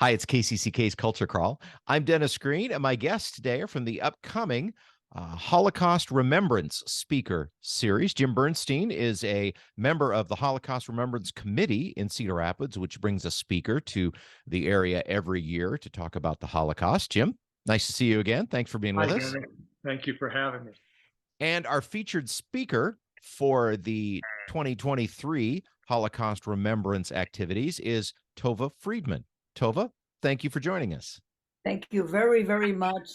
Hi, it's KCCK's Culture Crawl. I'm Dennis Green, and my guests today are from the upcoming Holocaust Remembrance Speaker Series. Jim Bernstein is a member of the Holocaust Remembrance Committee in Cedar Rapids, which brings a speaker to the area every year to talk about the Holocaust. Jim, nice to see you again. Thanks for being Hi, with us. Dennis. Thank you for having me. And our featured speaker for the 2023 Holocaust Remembrance activities is Tova Friedman. Tova, thank you for joining us. Thank you very, very much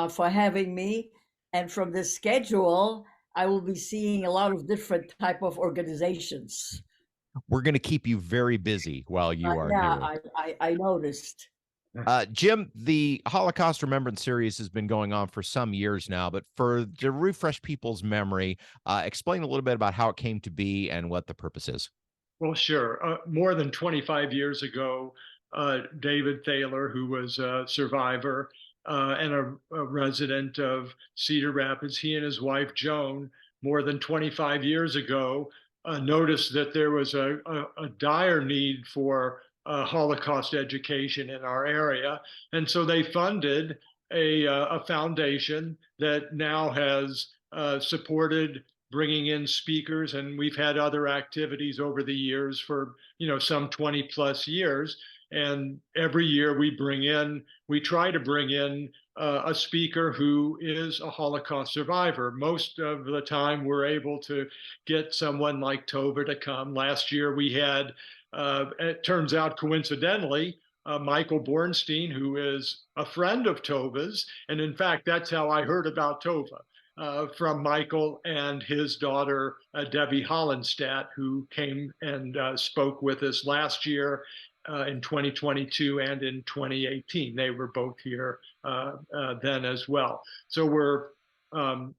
for having me. And from the schedule, I will be seeing a lot of different type of organizations. We're going to keep you very busy while you are Yeah, here. I noticed. Jim, the Holocaust Remembrance Series has been going on for some years now, but to refresh people's memory, explain a little bit about how it came to be and what the purpose is. Well, sure. More than 25 years ago, David Thaler, who was a survivor and a resident of Cedar Rapids, he and his wife, Joan, more than 25 years ago, noticed that there was a dire need for Holocaust education in our area. And so they funded a foundation that now has supported bringing in speakers, and we've had other activities over the years for some 20 plus years. And every year we try to bring in a speaker who is a Holocaust survivor. Most of the time we're able to get someone like Tova to come. Last year we had, it turns out coincidentally, Michael Bornstein, who is a friend of Tova's. And in fact, that's how I heard about Tova. From Michael and his daughter, Debbie Hollenstadt, who came and spoke with us last year in 2022 and in 2018. They were both here then as well. So we're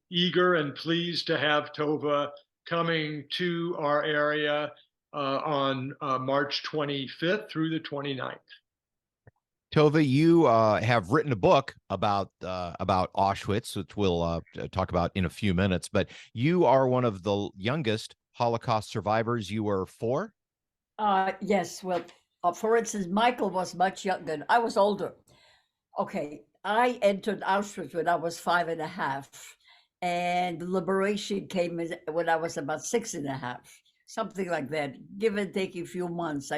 eager and pleased to have Tova coming to our area on March 25th through the 29th. Tova, you have written a book about Auschwitz, which we'll talk about in a few minutes. But you are one of the youngest Holocaust survivors. You were 4? Yes. Well, for instance, Michael was much younger. I was older. Okay, I entered Auschwitz when I was 5.5, and the liberation came when I was about 6.5, something like that. Give and take a few months.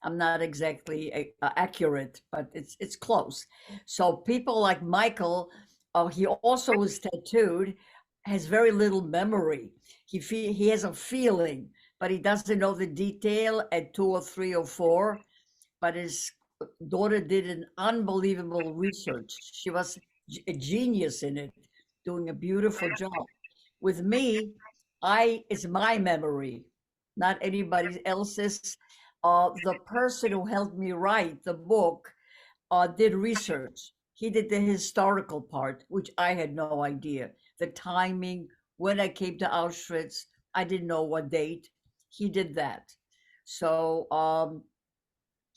I'm not exactly accurate, but it's close. So people like Michael, he also was tattooed, has very little memory. He has a feeling, but he doesn't know the detail at 2 or 3 or 4. But his daughter did an unbelievable research. She was a genius in it, doing a beautiful job. With me, it's my memory, not anybody else's. The person who helped me write the book did research. He did the historical part, which I had no idea. The timing, when I came to Auschwitz, I didn't know what date. He did that. So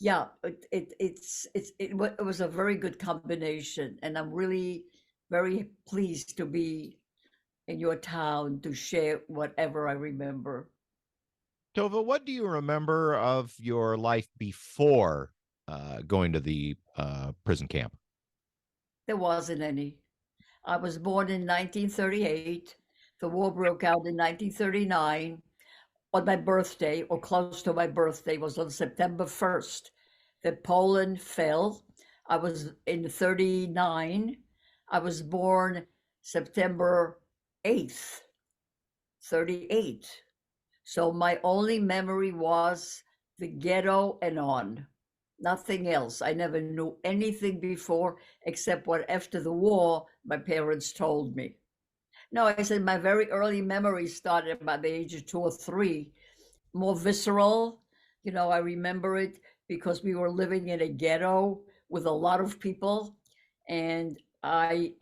yeah, it was a very good combination, and I'm really very pleased to be in your town to share whatever I remember. Tova, what do you remember of your life before going to the prison camp? There wasn't any. I was born in 1938. The war broke out in 1939. On my birthday, or close to my birthday, was on September 1st that Poland fell. I was in 39. I was born September 8th, 38. So my only memory was the ghetto and on, nothing else. I never knew anything before except what after the war my parents told me. No, I said my very early memories started by the age of 2 or 3, more visceral. I remember it because we were living in a ghetto with a lot of people, and I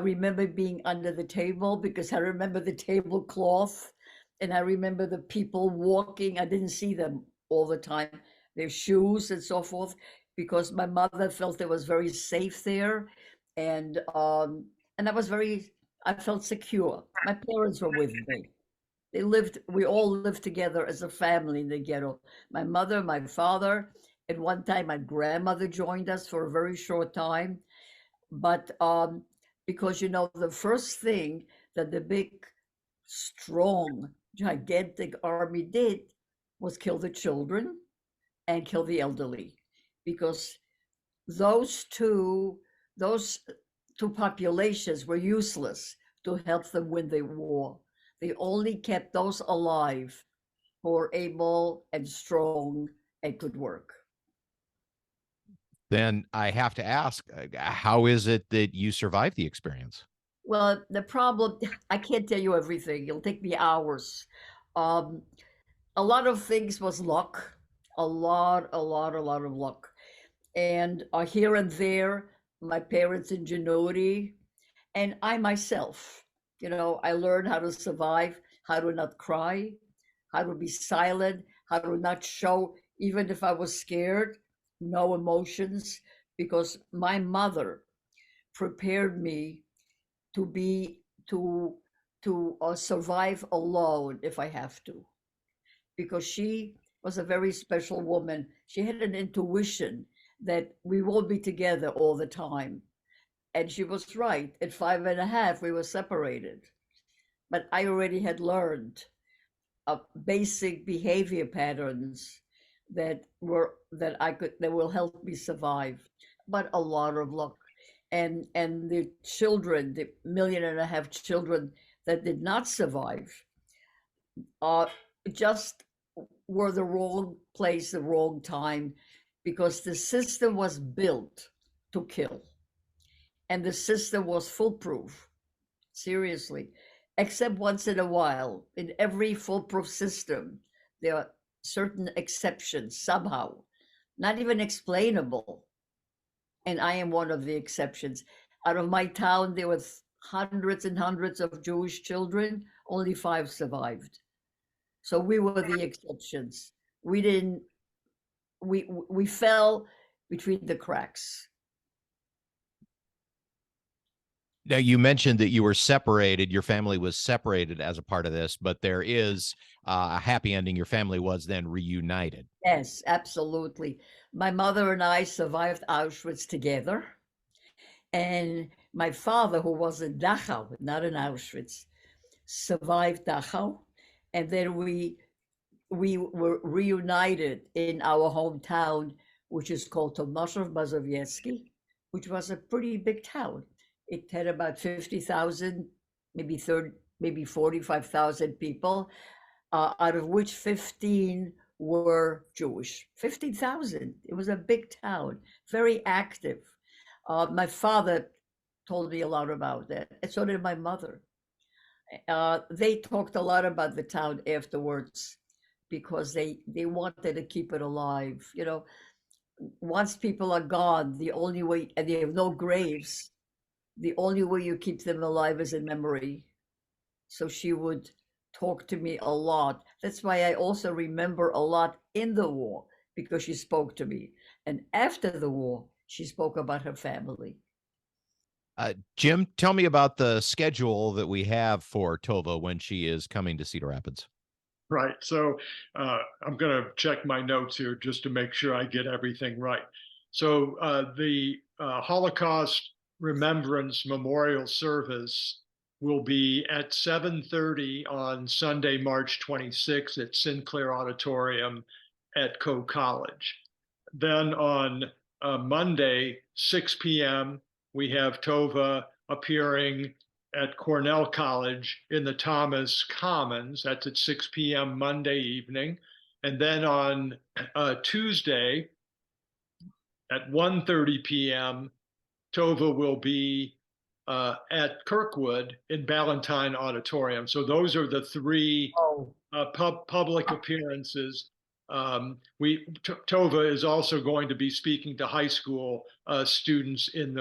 remember being under the table because I remember the tablecloth, and I remember the people walking. I didn't see them all the time, their shoes and so forth, because my mother felt it was very safe there, and I felt secure. My parents were with me. We all lived together as a family in the ghetto. My mother, my father, At one time, my grandmother joined us for a very short time, but because the first thing that the big, strong, gigantic army did was kill the children and kill the elderly, because those two those two populations were useless to help them win the war. They only kept those alive who were able and strong and could work. Then I have to ask, how is it that you survived the experience? Well, the problem, I can't tell you everything. It'll take me hours. Um, a lot of things was luck, a lot of luck. And here and there, my parents' ingenuity, and I myself, I learned how to survive, how to not cry, how to be silent, how to not show, even if I was scared, no emotions, because my mother prepared me to be to survive alone if I have to, because she was a very special woman. She had an intuition that we won't be together all the time. And she was right. At 5 and a half, we were separated. But I already had learned basic behavior patterns that will help me survive. But a lot of luck. And the children, the 1.5 million children that did not survive, just were the wrong place, the wrong time, because the system was built to kill. And the system was foolproof, seriously, except once in a while. In every foolproof system, there are certain exceptions somehow, not even explainable. And I am one of the exceptions. Out of my town, there were hundreds and hundreds of Jewish children, only 5 survived. So we were the exceptions. We fell between the cracks. Now, you mentioned that you were separated. Your family was separated as a part of this, but there is a happy ending. Your family was then reunited. Yes, absolutely. My mother and I survived Auschwitz together. And my father, who was in Dachau, not in Auschwitz, survived Dachau. And then we were reunited in our hometown, which is called Tomaszów Mazowiecki, which was a pretty big town. It had about 50,000, maybe 45,000 people, out of which 15 were Jewish. 15,000. It was a big town, very active. My father told me a lot about that, and so did my mother. They talked a lot about the town afterwards because they wanted to keep it alive. Once people are gone, the only way, and they have no graves, the only way you keep them alive is in memory. So she would talk to me a lot. That's why I also remember a lot in the war, because she spoke to me. And after the war, she spoke about her family. Jim, tell me about the schedule that we have for Tova when she is coming to Cedar Rapids. Right. So I'm going to check my notes here just to make sure I get everything right. So the Holocaust Remembrance Memorial Service will be at 7:30 on Sunday, March 26th at Sinclair Auditorium at Coe College. Then on Monday, 6 p.m., we have Tova appearing at Cornell College in the Thomas Commons. That's at 6 p.m. Monday evening. And then on Tuesday at 1:30 p.m., Tova will be at Kirkwood in Ballantyne Auditorium. So those are the 3 public appearances. Tova is also going to be speaking to high school students in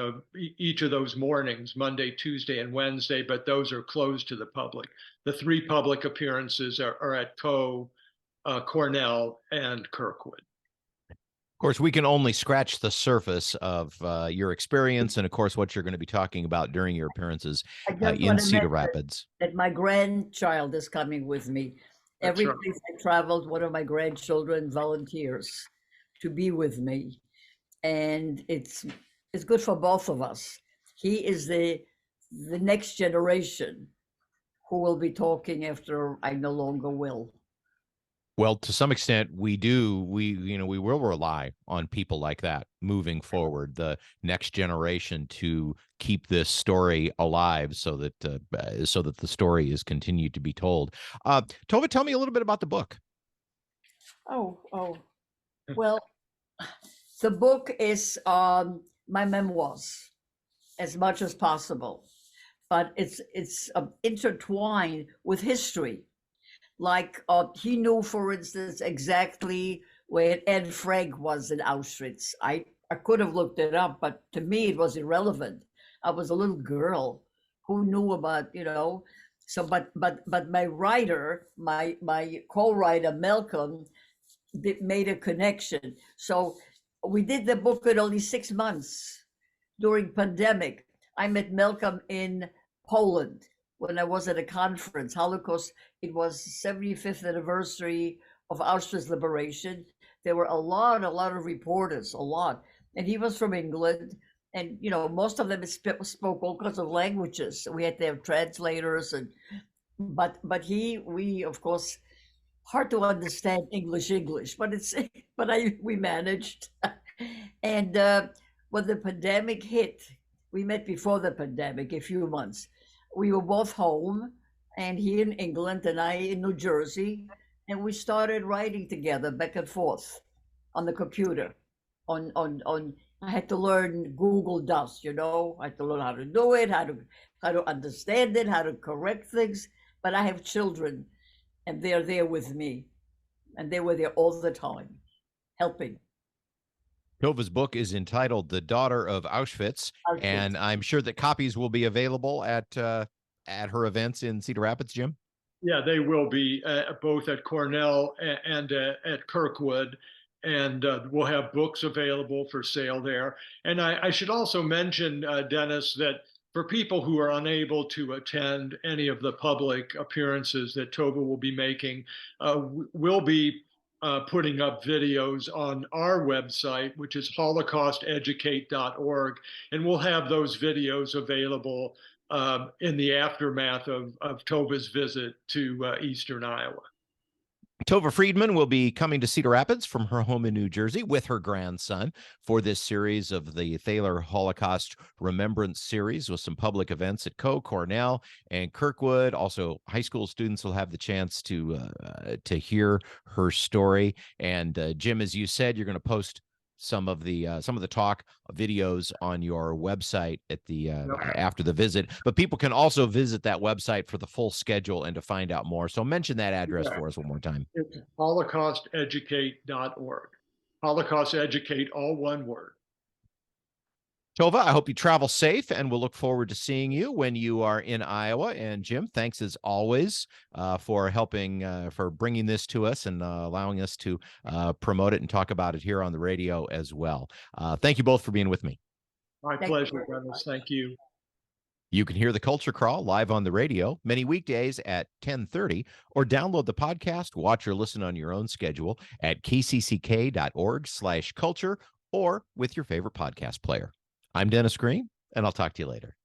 each of those mornings, Monday, Tuesday, and Wednesday, but those are closed to the public. The 3 public appearances are at Coe, Cornell, and Kirkwood. Of course, we can only scratch the surface of your experience and, of course, what you're going to be talking about during your appearances in Cedar Rapids. That my grandchild is coming with me. Every place I traveled, one of my grandchildren volunteers to be with me, and it's good for both of us. He is the next generation who will be talking after I no longer will. Well, to some extent, we will rely on people like that moving forward, the next generation, to keep this story alive, so that the story is continued to be told. Tova, tell me a little bit about the book. Oh, well, the book is my memoirs as much as possible, but it's intertwined with history. Like he knew, for instance, exactly where Anne Frank was in Auschwitz. I could have looked it up, but to me it was irrelevant. I was a little girl who knew about, So, but my writer, my co-writer Malcolm, made a connection. So we did the book in only 6 months during pandemic. I met Malcolm in Poland when I was at a conference, Holocaust. It was 75th anniversary of Auschwitz liberation. There were a lot of reporters, a lot. And he was from England. And, most of them spoke all kinds of languages. We had to have translators. But we, of course, hard to understand English, but we managed. And when the pandemic hit, we met before the pandemic, a few months. We were both home, and he in England and I in New Jersey, and we started writing together back and forth on the computer. I had to learn Google Docs, I had to learn how to do it, how to understand it, how to correct things. But I have children, and they're there with me, and they were there all the time, helping. Tova's book is entitled "The Daughter of Auschwitz," and I'm sure that copies will be available at her events in Cedar Rapids, Jim. Yeah, they will be both at Cornell and at Kirkwood, and we'll have books available for sale there. And I should also mention, Dennis, that for people who are unable to attend any of the public appearances that Tova will be making, we'll be putting up videos on our website, which is holocausteducate.org, and we'll have those videos available in the aftermath of Tova's visit to Eastern Iowa. Tova Friedman will be coming to Cedar Rapids from her home in New Jersey with her grandson for this series of the Thaler Holocaust Remembrance Series, with some public events at Cornell, and Kirkwood. Also, high school students will have the chance to hear her story. And Jim, as you said, you're going to post some of the talk videos on your website at the after the visit, but people can also visit that website for the full schedule and to find out more. So mention that address for us one more time. It's holocausteducate.org. Holocaust Educate, all one word. Tova, I hope you travel safe, and we'll look forward to seeing you when you are in Iowa. And Jim, thanks as always for helping, for bringing this to us and allowing us to promote it and talk about it here on the radio as well. Thank you both for being with me. My pleasure, Dennis. Thank you. You can hear the Culture Crawl live on the radio many weekdays at 10:30, or download the podcast, watch or listen on your own schedule at kcck.org/culture, or with your favorite podcast player. I'm Dennis Green, and I'll talk to you later.